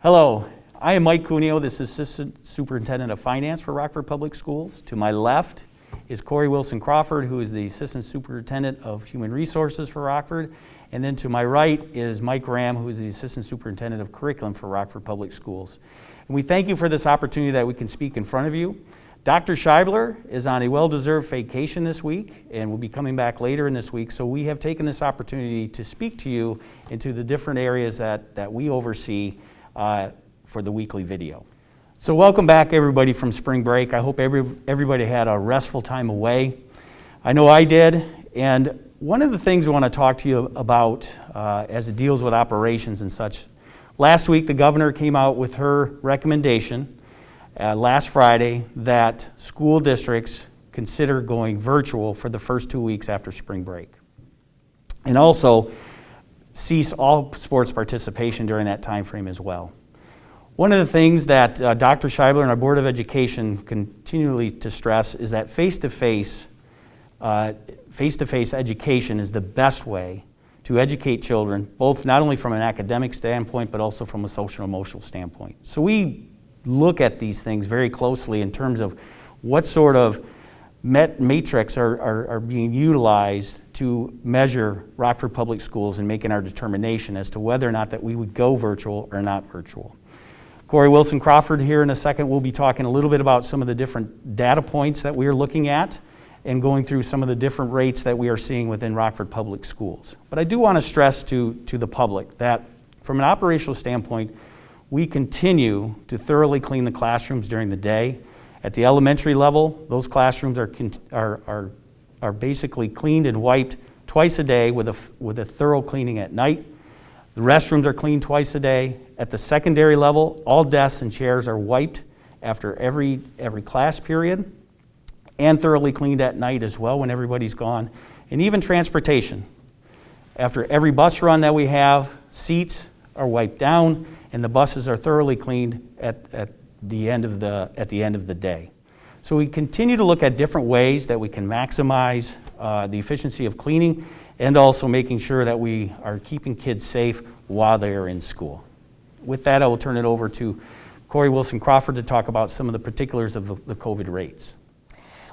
Hello, I am Mike Cuneo, this is Assistant Superintendent of Finance for Rockford Public Schools. To my left is Corey Wilson Crawford, who is the Assistant Superintendent of Human Resources for Rockford. And then to my right is Mike Ram, who is the Assistant Superintendent of Curriculum for Rockford Public Schools. And we thank you for this opportunity that we can speak in front of you. Dr. Scheibler is on a well-deserved vacation this week and will be coming back later in this week, so we have taken this opportunity to speak to you into the different areas that we oversee for the weekly video. So welcome back everybody from spring break. I hope everybody had a restful time away. I know I did, and one of the things we want to talk to you about as it deals with operations and such, last week the governor came out with her recommendation last Friday that school districts consider going virtual for the first 2 weeks after spring break. And also cease all sports participation during that time frame as well. One of the things that Dr. Scheibler and our Board of Education continually to stress is that face-to-face education is the best way to educate children, both not only from an academic standpoint, but also from a social and emotional standpoint. So we look at these things very closely in terms of what sort of matrix are being utilized to measure Rockford Public Schools and making our determination as to whether or not that we would go virtual or not virtual. Corey Wilson Crawford here in a second will be talking a little bit about some of the different data points that we are looking at and going through some of the different rates that we are seeing within Rockford Public Schools. But I do want to stress to the public that from an operational standpoint, we continue to thoroughly clean the classrooms during the day. At the elementary level, those classrooms are basically cleaned and wiped twice a day with a thorough cleaning at night. The restrooms are cleaned twice a day. At the secondary level, all desks and chairs are wiped after every class period and thoroughly cleaned at night as well when everybody's gone. And even transportation. After every bus run that we have, seats are wiped down and the buses are thoroughly cleaned at the end of the day. So we continue to look at different ways that we can maximize the efficiency of cleaning and also making sure that we are keeping kids safe while they are in school. With that, I will turn it over to Corey Wilson Crawford to talk about some of the particulars of the COVID rates.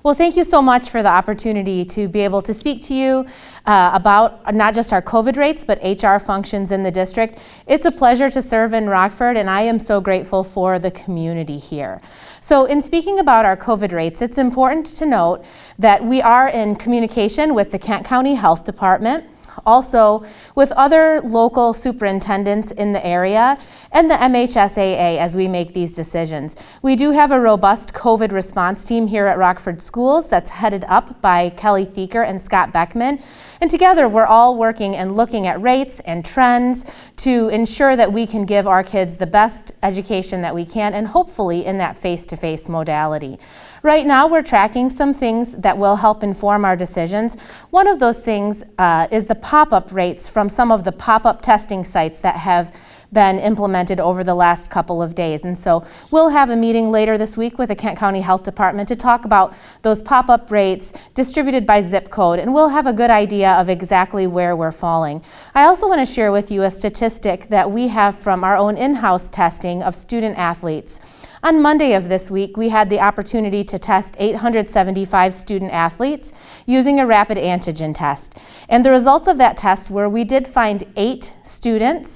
Well, thank you so much for the opportunity to be able to speak to you about not just our COVID rates, but HR functions in the district. It's a pleasure to serve in Rockford, and I am so grateful for the community here. So in speaking about our COVID rates, it's important to note that we are in communication with the Kent County Health Department, also with other local superintendents in the area and the MHSAA as we make these decisions. We do have a robust COVID response team here at Rockford Schools that's headed up by Kelly Thieker and Scott Beckman. And together we're all working and looking at rates and trends to ensure that we can give our kids the best education that we can, and hopefully in that face-to-face modality. Right now we're tracking some things that will help inform our decisions. One of those things is the pop-up rates from some of the pop-up testing sites that have been implemented over the last couple of days. And so we'll have a meeting later this week with the Kent County Health Department to talk about those pop-up rates distributed by zip code, and we'll have a good idea of exactly where we're falling. I also want to share with you a statistic that we have from our own in-house testing of student athletes. On Monday of this week, we had the opportunity to test 875 student athletes using a rapid antigen test. And the results of that test were we did find 8 student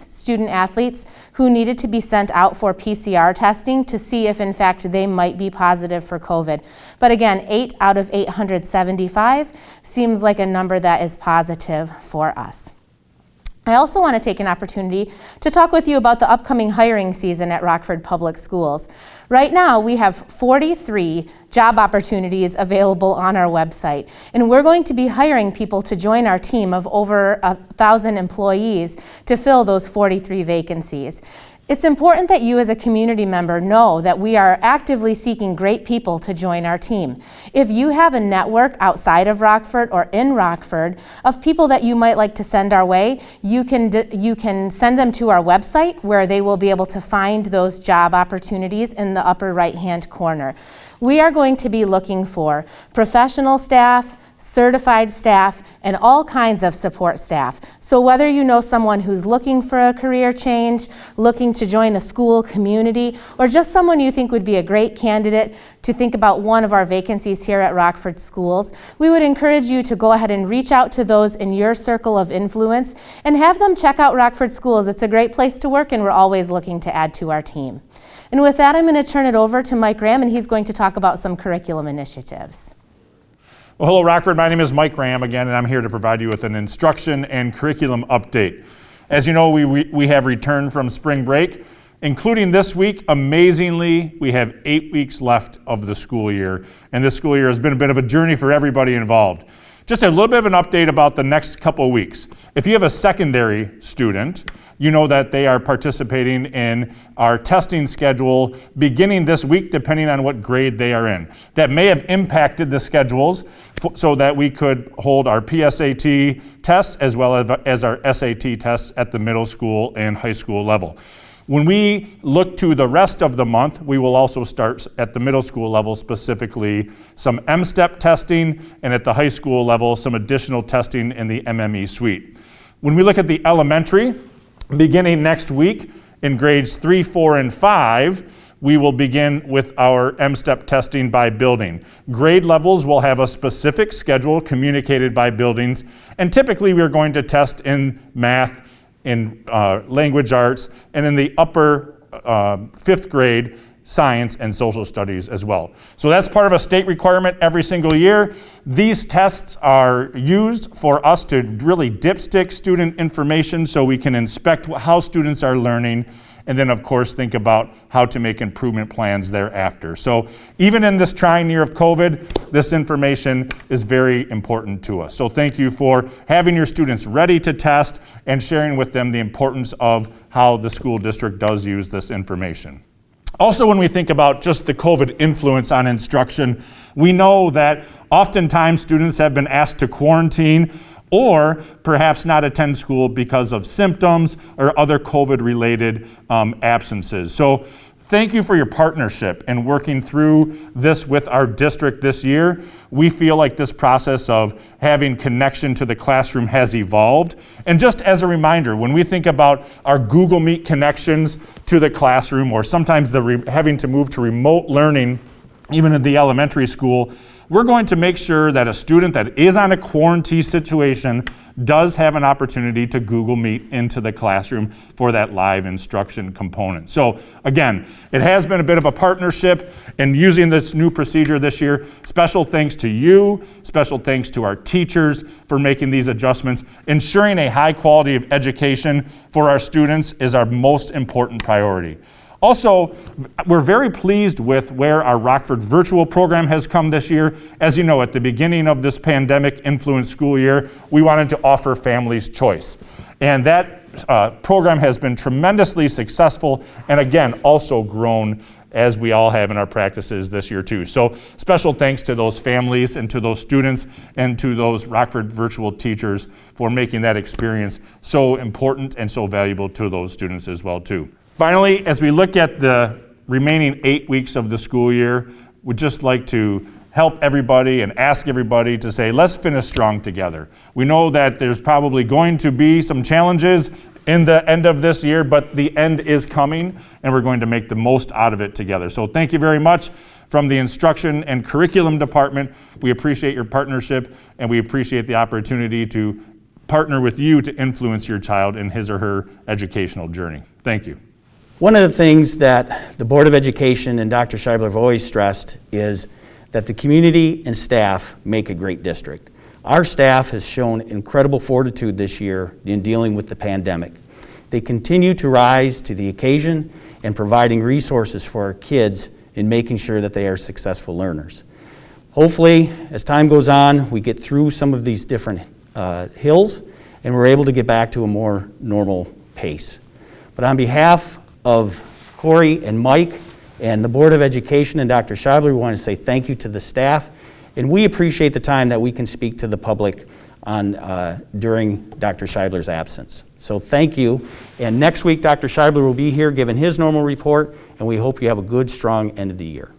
athletes, who needed to be sent out for PCR testing to see if in fact they might be positive for COVID. But again, 8 out of 875 seems like a number that is positive for us. I also want to take an opportunity to talk with you about the upcoming hiring season at Rockford Public Schools. Right now, we have 43 job opportunities available on our website, and we're going to be hiring people to join our team of over 1,000 employees to fill those 43 vacancies. It's important that you as a community member know that we are actively seeking great people to join our team. If you have a network outside of Rockford or in Rockford of people that you might like to send our way, you can send them to our website where they will be able to find those job opportunities in the upper right-hand corner. We are going to be looking for professional staff, certified staff, and all kinds of support staff. So whether you know someone who's looking for a career change, looking to join a school community, or just someone you think would be a great candidate to think about one of our vacancies here at Rockford Schools, we would encourage you to go ahead and reach out to those in your circle of influence and have them check out Rockford Schools. It's a great place to work, and we're always looking to add to our team. And with that, I'm going to turn it over to Mike Graham, and he's going to talk about some curriculum initiatives. Well, hello, Rockford. My name is Mike Graham again, and I'm here to provide you with an instruction and curriculum update. As you know, we have returned from spring break, including this week. Amazingly, we have 8 weeks left of the school year, and this school year has been a bit of a journey for everybody involved. Just a little bit of an update about the next couple of weeks. If you have a secondary student, you know that they are participating in our testing schedule beginning this week, depending on what grade they are in. That may have impacted the schedules so that we could hold our PSAT tests as well as our SAT tests at the middle school and high school level. When we look to the rest of the month, we will also start at the middle school level, specifically some M-STEP testing, and at the high school level, some additional testing in the MME suite. When we look at the elementary, beginning next week in grades 3, 4, and 5, we will begin with our M-STEP testing by building. Grade levels will have a specific schedule communicated by buildings, and typically we're going to test in math, in language arts, and in the upper 5th grade, science and social studies as well. So that's part of a state requirement every single year. These tests are used for us to really dipstick student information so we can inspect how students are learning, and then of course think about how to make improvement plans thereafter. So even in this trying year of COVID, this information is very important to us. So thank you for having your students ready to test and sharing with them the importance of how the school district does use this information. Also, when we think about just the COVID influence on instruction, we know that oftentimes students have been asked to quarantine or perhaps not attend school because of symptoms or other COVID-related absences. So thank you for your partnership in working through this with our district this year. We feel like this process of having connection to the classroom has evolved. And just as a reminder, when we think about our Google Meet connections to the classroom, or sometimes having to move to remote learning, even in the elementary school, we're going to make sure that a student that is on a quarantine situation does have an opportunity to Google Meet into the classroom for that live instruction component. So again, it has been a bit of a partnership in using this new procedure this year. Special thanks to you, special thanks to our teachers for making these adjustments. Ensuring a high quality of education for our students is our most important priority. Also, we're very pleased with where our Rockford virtual program has come this year. As you know, at the beginning of this pandemic-influenced school year, we wanted to offer families choice. And that program has been tremendously successful, and again, also grown as we all have in our practices this year too. So special thanks to those families and to those students and to those Rockford virtual teachers for making that experience so important and so valuable to those students as well too. Finally, as we look at the remaining 8 weeks of the school year, we'd just like to help everybody and ask everybody to say, let's finish strong together. We know that there's probably going to be some challenges in the end of this year, but the end is coming, and we're going to make the most out of it together. So thank you very much from the Instruction and Curriculum Department. We appreciate your partnership, and we appreciate the opportunity to partner with you to influence your child in his or her educational journey. Thank you. One of the things that the Board of Education and Dr. Scheibler have always stressed is that the community and staff make a great district. Our staff has shown incredible fortitude this year in dealing with the pandemic. They continue to rise to the occasion and providing resources for our kids in making sure that they are successful learners. Hopefully, as time goes on, we get through some of these different hills and we're able to get back to a more normal pace. But on behalf of Corey and Mike and the Board of Education and Dr. Scheibler, we want to say thank you to the staff, and we appreciate the time that we can speak to the public on during Dr. Scheibler's absence. So thank you, and next week Dr. Scheibler will be here giving his normal report, and we hope you have a good, strong end of the year.